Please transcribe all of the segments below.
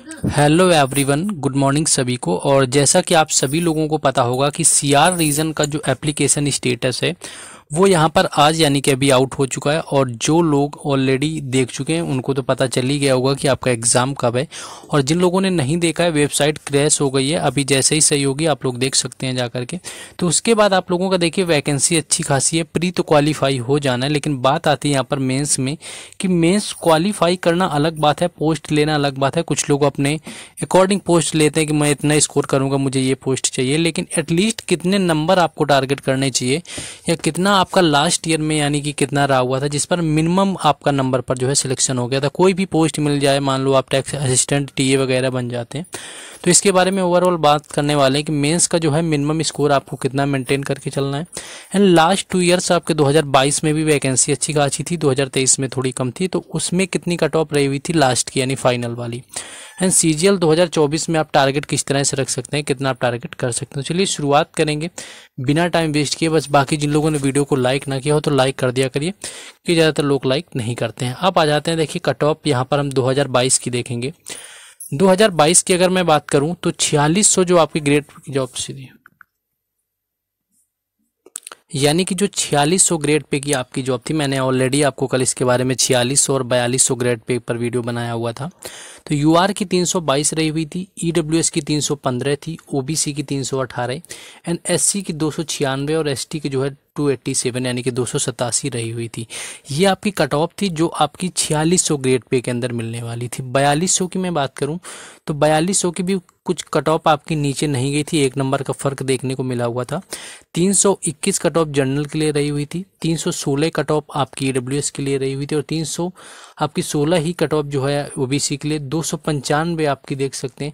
Hello everyone, good morning सभी को। और जैसा कि आप सभी लोगों को पता होगा कि सीआर रीजन का जो एप्लीकेशन स्टेटस है वो यहाँ पर आज यानी कि अभी आउट हो चुका है। और जो लोग ऑलरेडी देख चुके हैं उनको तो पता चल ही गया होगा कि आपका एग्ज़ाम कब है। और जिन लोगों ने नहीं देखा है, वेबसाइट क्रैश हो गई है, अभी जैसे ही सही होगी आप लोग देख सकते हैं जा करके। तो उसके बाद आप लोगों का देखिए वैकेंसी अच्छी खासी है, प्री तो क्वालिफाई हो जाना है। लेकिन बात आती है यहाँ पर मेंस में कि मेंस क्वालिफाई करना अलग बात है, पोस्ट लेना अलग बात है। कुछ लोग अपने अकॉर्डिंग पोस्ट लेते हैं कि मैं इतना स्कोर करूंगा, मुझे ये पोस्ट चाहिए। लेकिन एटलीस्ट कितने नंबर आपको टारगेट करने चाहिए या कितना आपका लास्ट ईयर में यानी कि कितना रहा हुआ था जिस पर मिनिमम आपका नंबर पर जो है सिलेक्शन हो गया था। कोई भी पोस्ट मिल जाए, मान लो आप टैक्स असिस्टेंट टीए वगैरह बन जाते हैं, तो इसके बारे में ओवरऑल बात करने वाले हैं कि मेंस का जो है मिनिमम स्कोर आपको कितना मेंटेन करके चलना है। एंड लास्ट 2 ईयर्स आपके 2022 में भी वैकेंसी अच्छी खासी थी, 2023 में थोड़ी कम थी, तो उसमें कितनी कट ऑफ रही हुई थी लास्ट की यानी फाइनल वाली। एंड सीजीएल 2024 में आप टारगेट किस तरह से रख सकते हैं, कितना आप टारगेट कर सकते हैं। तो चलिए शुरुआत करेंगे बिना टाइम वेस्ट किए। बस बाकी जिन लोगों ने वीडियो को लाइक ना किया हो तो लाइक कर दिया करिए, कि ज़्यादातर लोग लाइक नहीं करते हैं। अब आ जाते हैं, देखिए कट ऑफ यहाँ पर हम 2022 की देखेंगे। 2022 की अगर मैं बात करूं तो 4600 जो आपकी ग्रेड जॉब से थी, यानी कि जो 4600 ग्रेड पे की आपकी जॉब थी, मैंने ऑलरेडी आपको कल इसके बारे में 4600 और 4200 ग्रेड पे पर वीडियो बनाया हुआ था। तो यूआर की 322 रही हुई थी, ईडब्ल्यूएस की 315 थी, ओबीसी की 318 एंड एससी की 296 और एसटी की जो है 287 यानी कि 287 रही हुई थी। ये आपकी कट ऑफ थी जो आपकी 4600 ग्रेड पे के अंदर मिलने वाली थी। 4200 की मैं बात करूं तो 4200 की भी कुछ कट ऑफ आपकी नीचे नहीं गई थी, 1 नंबर का फर्क देखने को मिला हुआ था। 321 कट ऑफ जनरल के लिए रही हुई थी, 316 कट ऑफ आपकी ईडब्ल्यूएस के लिए रही हुई थी और 300 आपकी 16 ही कट ऑफ जो है ओबीसी के लिए। 295 आपकी देख सकते हैं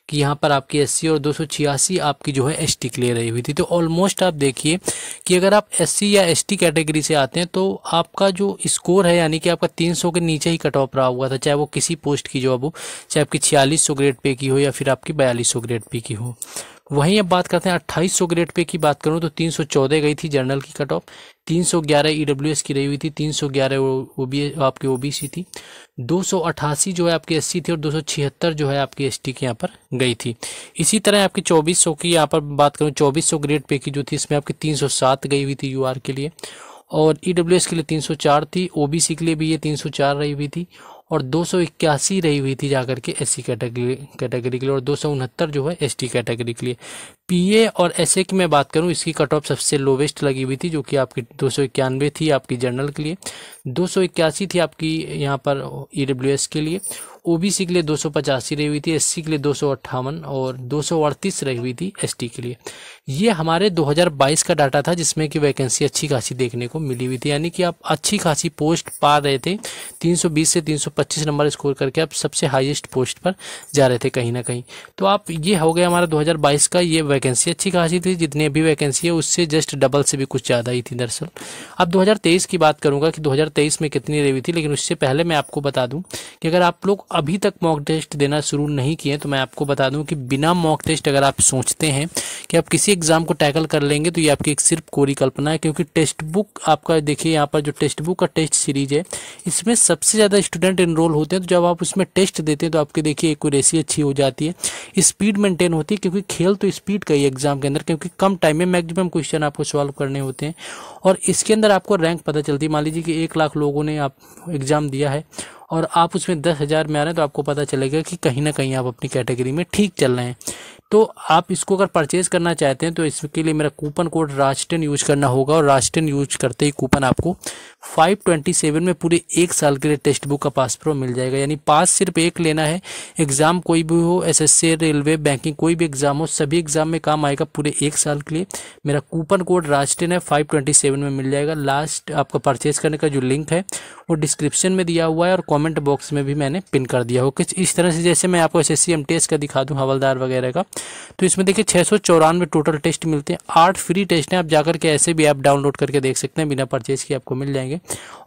कि यहाँ पर आपकी एससी और 286 आपकी जो है एसटी के लिए रही हुई थी। तो ऑलमोस्ट आप देखिए कि अगर आप एससी या एसटी कैटेगरी से आते हैं तो आपका जो स्कोर है यानी कि आपका 300 के नीचे ही कट ऑफ रहा हुआ था, चाहे वो किसी पोस्ट की जॉब हो, चाहे आपकी 4600 ग्रेड पे की हो या फिर आपकी 4200 ग्रेड पे की हो। वहीं अब बात करते हैं 2800 ग्रेड पे की बात करूं तो 314 गई थी जनरल की कट ऑफ, 311 ईडब्ल्यूएस की रही हुई थी, 311 आपकी ओबीसी थी, 288 जो है आपकी एससी थी और 276 जो है आपकी एसटी की यहाँ पर गई थी। इसी तरह आपकी 2400 की यहाँ पर बात करूँ, 2400 ग्रेड पे की जो थी इसमें आपकी 307 गई हुई थी यूआर के लिए और ईडब्ल्यूएस के लिए 304 थी, ओबीसी के लिए भी ये 304 रही हुई थी और 281 रही हुई थी जाकर के एससी कैटेगरी के लिए और 269 जो है एसटी कैटेगरी के लिए। पीए और एसए की मैं बात करूं, इसकी कट ऑफ सबसे लोवेस्ट लगी हुई थी जो कि आपकी 291 थी आपकी जनरल के लिए, 281 थी आपकी यहाँ पर ईडब्ल्यूएस के लिए, ओबीसी के लिए 285 रही हुई थी, एससी के लिए 258 और 238 रही हुई थी एसटी के लिए। ये हमारे 2022 का डाटा था जिसमें कि वैकेंसी अच्छी खासी देखने को मिली हुई थी, यानी कि आप अच्छी खासी पोस्ट पा रहे थे। 320 से 325 नंबर स्कोर करके आप सबसे हाईएस्ट पोस्ट पर जा रहे थे कहीं ना कहीं। तो आप ये हो गया हमारा 2022 का, ये वैकेंसी अच्छी खासी थी, जितनी अभी वैकेंसी है उससे जस्ट डबल से भी कुछ ज़्यादा ही थी दरअसल। अब 2023 की बात करूंगा कि 2023 में कितनी रही हुई थी, लेकिन उससे पहले मैं आपको बता दूं कि अगर आप लोग अभी तक मॉक टेस्ट देना शुरू नहीं किए तो मैं आपको बता दूं कि बिना मॉक टेस्ट अगर आप सोचते हैं कि आप किसी एग्जाम को टैकल कर लेंगे तो ये आपकी एक सिर्फ कोरी कल्पना है। क्योंकि टेक्स्ट बुक आपका देखिए यहाँ पर जो टेक्स्ट बुक का टेस्ट सीरीज है इसमें सबसे ज़्यादा स्टूडेंट इनरोल होते हैं। तो जब आप उसमें टेस्ट देते हैं तो आपकी देखिए एक्यूरेसी अच्छी हो जाती है, स्पीड मेंटेन होती है, क्योंकि खेल तो स्पीड का ही एग्जाम के अंदर, क्योंकि कम टाइम में मैक्सिमम क्वेश्चन आपको सॉल्व करने होते हैं और इसके अंदर आपको रैंक पता चलती है। मान लीजिए कि 1 लाख लोगों ने आप एग्जाम दिया है और आप उसमें 10,000 में आ रहे हैं तो आपको पता चलेगा कि कहीं ना कहीं आप अपनी कैटेगरी में ठीक चल रहे हैं। तो आप इसको अगर परचेज करना चाहते हैं तो इसके लिए मेरा कूपन कोड राज10 यूज करना होगा और राज10 यूज करते ही कूपन आपको 527 में पूरे 1 साल के लिए टेक्स्ट बुक का पास प्रो मिल जाएगा। यानी पास सिर्फ एक लेना है, एग्जाम कोई भी हो, एसएससी, रेलवे, बैंकिंग, कोई भी एग्जाम हो, सभी एग्जाम में काम आएगा पूरे 1 साल के लिए। मेरा कूपन कोड राज10 है, 527 में मिल जाएगा। लास्ट आपका परचेज करने का जो लिंक है वो डिस्क्रिप्शन में दिया हुआ है और कमेंट बॉक्स में भी मैंने पिन कर दिया हो। कुछ इस तरह से जैसे मैं आपको एसएससी एमटीएस का दिखा दूं, हवलदार वगैरह का, तो इसमें देखिए 694 टोटल टेस्ट मिलते हैं, 8 फ्री टेस्ट हैं। आप जाकर के ऐसे भी ऐप डाउनलोड करके देख सकते हैं, बिना परचेज के आपको मिल जाएंगे।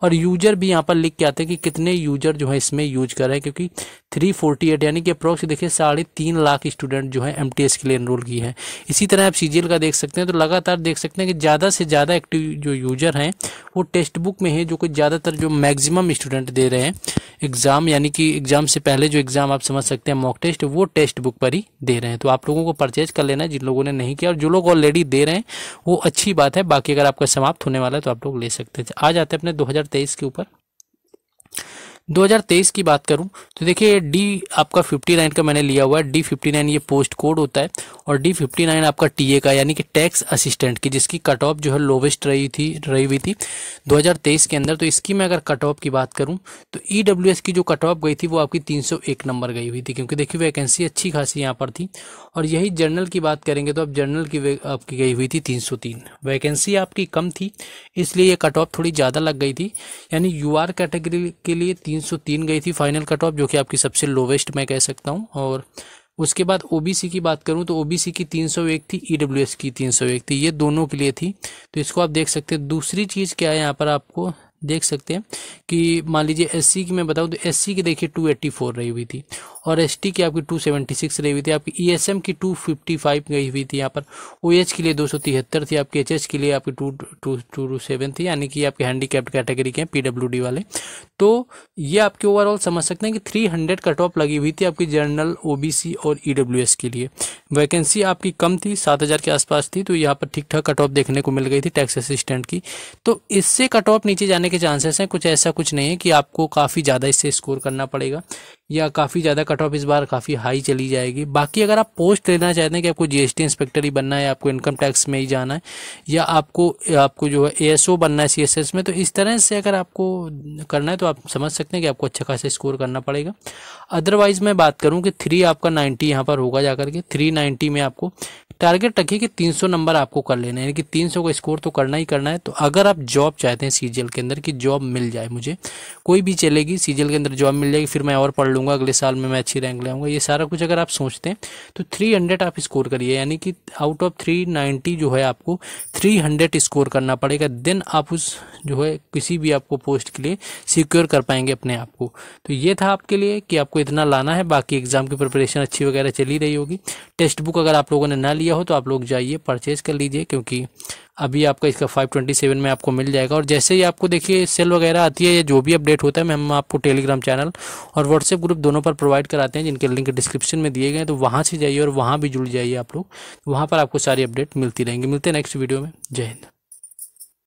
और यूजर भी यहाँ पर लिख के आते हैं कि कितने यूजर जो है इसमें यूज कर रहे हैं, क्योंकि 348 यानी कि अप्रोक्स देखिए 3.5 लाख स्टूडेंट जो है MTS के लिए एनरोल की है। इसी तरह आप CGL का देख सकते हैं, तो लगातार देख सकते हैं कि ज़्यादा से ज़्यादा एक्टिव जो यूजर हैं वो टेक्स्ट बुक में है, जो कि ज़्यादातर जो मैक्सिमम स्टूडेंट दे रहे हैं एग्जाम, यानी कि एग्जाम से पहले जो एग्जाम आप समझ सकते हैं मॉक टेस्ट, वो टेक्स्ट बुक पर ही दे रहे हैं। तो आप लोगों को परचेज कर लेना है जिन लोगों ने नहीं किया, और जो लोग ऑलरेडी दे रहे हैं वो अच्छी बात है। बाकी अगर आपका समाप्त होने वाला है तो आप लोग ले सकते हैं। आ जाते हैं अपने 2023 के ऊपर। 2023 की बात करूं तो देखिए D आपका 59 का मैंने लिया हुआ है। D59 ये पोस्ट कोड होता है, और D59 आपका TA का यानी कि टैक्स असिस्टेंट की, जिसकी कट ऑफ जो है लोवेस्ट रही हुई थी 2023 के अंदर। तो इसकी मैं अगर कट ऑफ की बात करूं तो EWS की जो कट ऑफ गई थी वो आपकी 301 नंबर गई हुई थी, क्योंकि देखिए वैकेंसी अच्छी खासी यहाँ पर थी। और यही जर्नल की बात करेंगे तो अब जर्नल की आपकी गई हुई थी 303। वैकेंसी आपकी कम थी इसलिए ये कट ऑफ थोड़ी ज़्यादा लग गई थी, यानी UR कैटेगरी के लिए 303 गई थी फाइनल कट ऑफ, जो कि आपकी सबसे लोवेस्ट मैं कह सकता हूँ। और उसके बाद OBC की बात करूं तो OBC की 301 थी, EWS की 301 थी, ये दोनों के लिए थी। तो इसको आप देख सकते हैं। दूसरी चीज़ क्या है यहाँ पर आपको देख सकते हैं कि मान लीजिए SC की मैं बताऊं तो SC की देखिए 284 रही हुई थी, और ST की आपकी 276 रही हुई थी, आपकी ESM की 255 गई हुई थी यहाँ पर, OH के लिए 273 थी, आपकी HS के लिए आपकी 227 थी, यानी कि आपके हैंडीकैप्ड कैटेगरी के हैं PWD वाले। तो ये आपके ओवरऑल समझ सकते हैं कि 300 कट ऑफ लगी हुई थी आपकी जर्नल, OBC और EWS के लिए। वैकेंसी आपकी कम थी, 7000 के आसपास थी, तो यहाँ पर ठीक ठाक कट ऑफ देखने को मिल गई थी टैक्स असिस्टेंट की। तो इससे कट ऑफ नीचे जाने के चांसेस हैं, कुछ नहीं है कि आपको काफ़ी ज़्यादा इससे स्कोर करना पड़ेगा या काफ़ी ज़्यादा कट ऑफ इस बार काफ़ी हाई चली जाएगी। बाकी अगर आप पोस्ट लेना चाहते हैं कि आपको GST इंस्पेक्टर ही बनना है, आपको इनकम टैक्स में ही जाना है, या आपको जो है ASO बनना है CSS में, तो इस तरह से अगर आपको करना है तो आप समझ सकते हैं कि आपको अच्छा खासा स्कोर करना पड़ेगा। अदरवाइज मैं बात करूं कि 3 आपका 90 यहाँ पर होगा जाकर के, 390 में आपको टारगेट रखिए कि 300 नंबर आपको कर लेना है, यानी कि 300 का स्कोर तो करना ही करना है। तो अगर आप जॉब चाहते हैं CGL के अंदर कि जॉब मिल जाए, मुझे कोई भी चलेगी, CGL के अंदर जॉब मिल जाएगी, फिर मैं और पढ़ लूँगा, अगले साल में मैं अच्छी रैंक ले आऊँगा, ये सारा कुछ अगर आप सोचते हैं तो 300 आप स्कोर करिए, यानी कि आउट ऑफ 390 जो है आपको 300 स्कोर करना पड़ेगा। देन आप उस जो है किसी भी आपको पोस्ट के लिए सिक्योर कर पाएंगे अपने आप को। तो ये था आपके लिए कि आपको इतना लाना है। बाकी एग्जाम की प्रिपरेशन अच्छी वगैरह चली रही होगी। टेक्स्ट बुक अगर आप लोगों ने ना लिया हो तो आप लोग जाइए परचेज कर लीजिए, क्योंकि अभी आपका इसका 527 में आपको मिल जाएगा। और जैसे ही आपको देखिए सेल वगैरह आती है या जो भी अपडेट होता है, हम आपको टेलीग्राम चैनल और व्हाट्सएप ग्रुप दोनों पर प्रोवाइड कराते हैं, जिनके लिंक डिस्क्रिप्शन में दिए गए हैं। तो वहाँ से जाइए और वहाँ भी जुड़ जाइए आप लोग, वहाँ पर आपको सारी अपडेट मिलती रहेंगी। मिलते हैं नेक्स्ट वीडियो में। जय हिंद।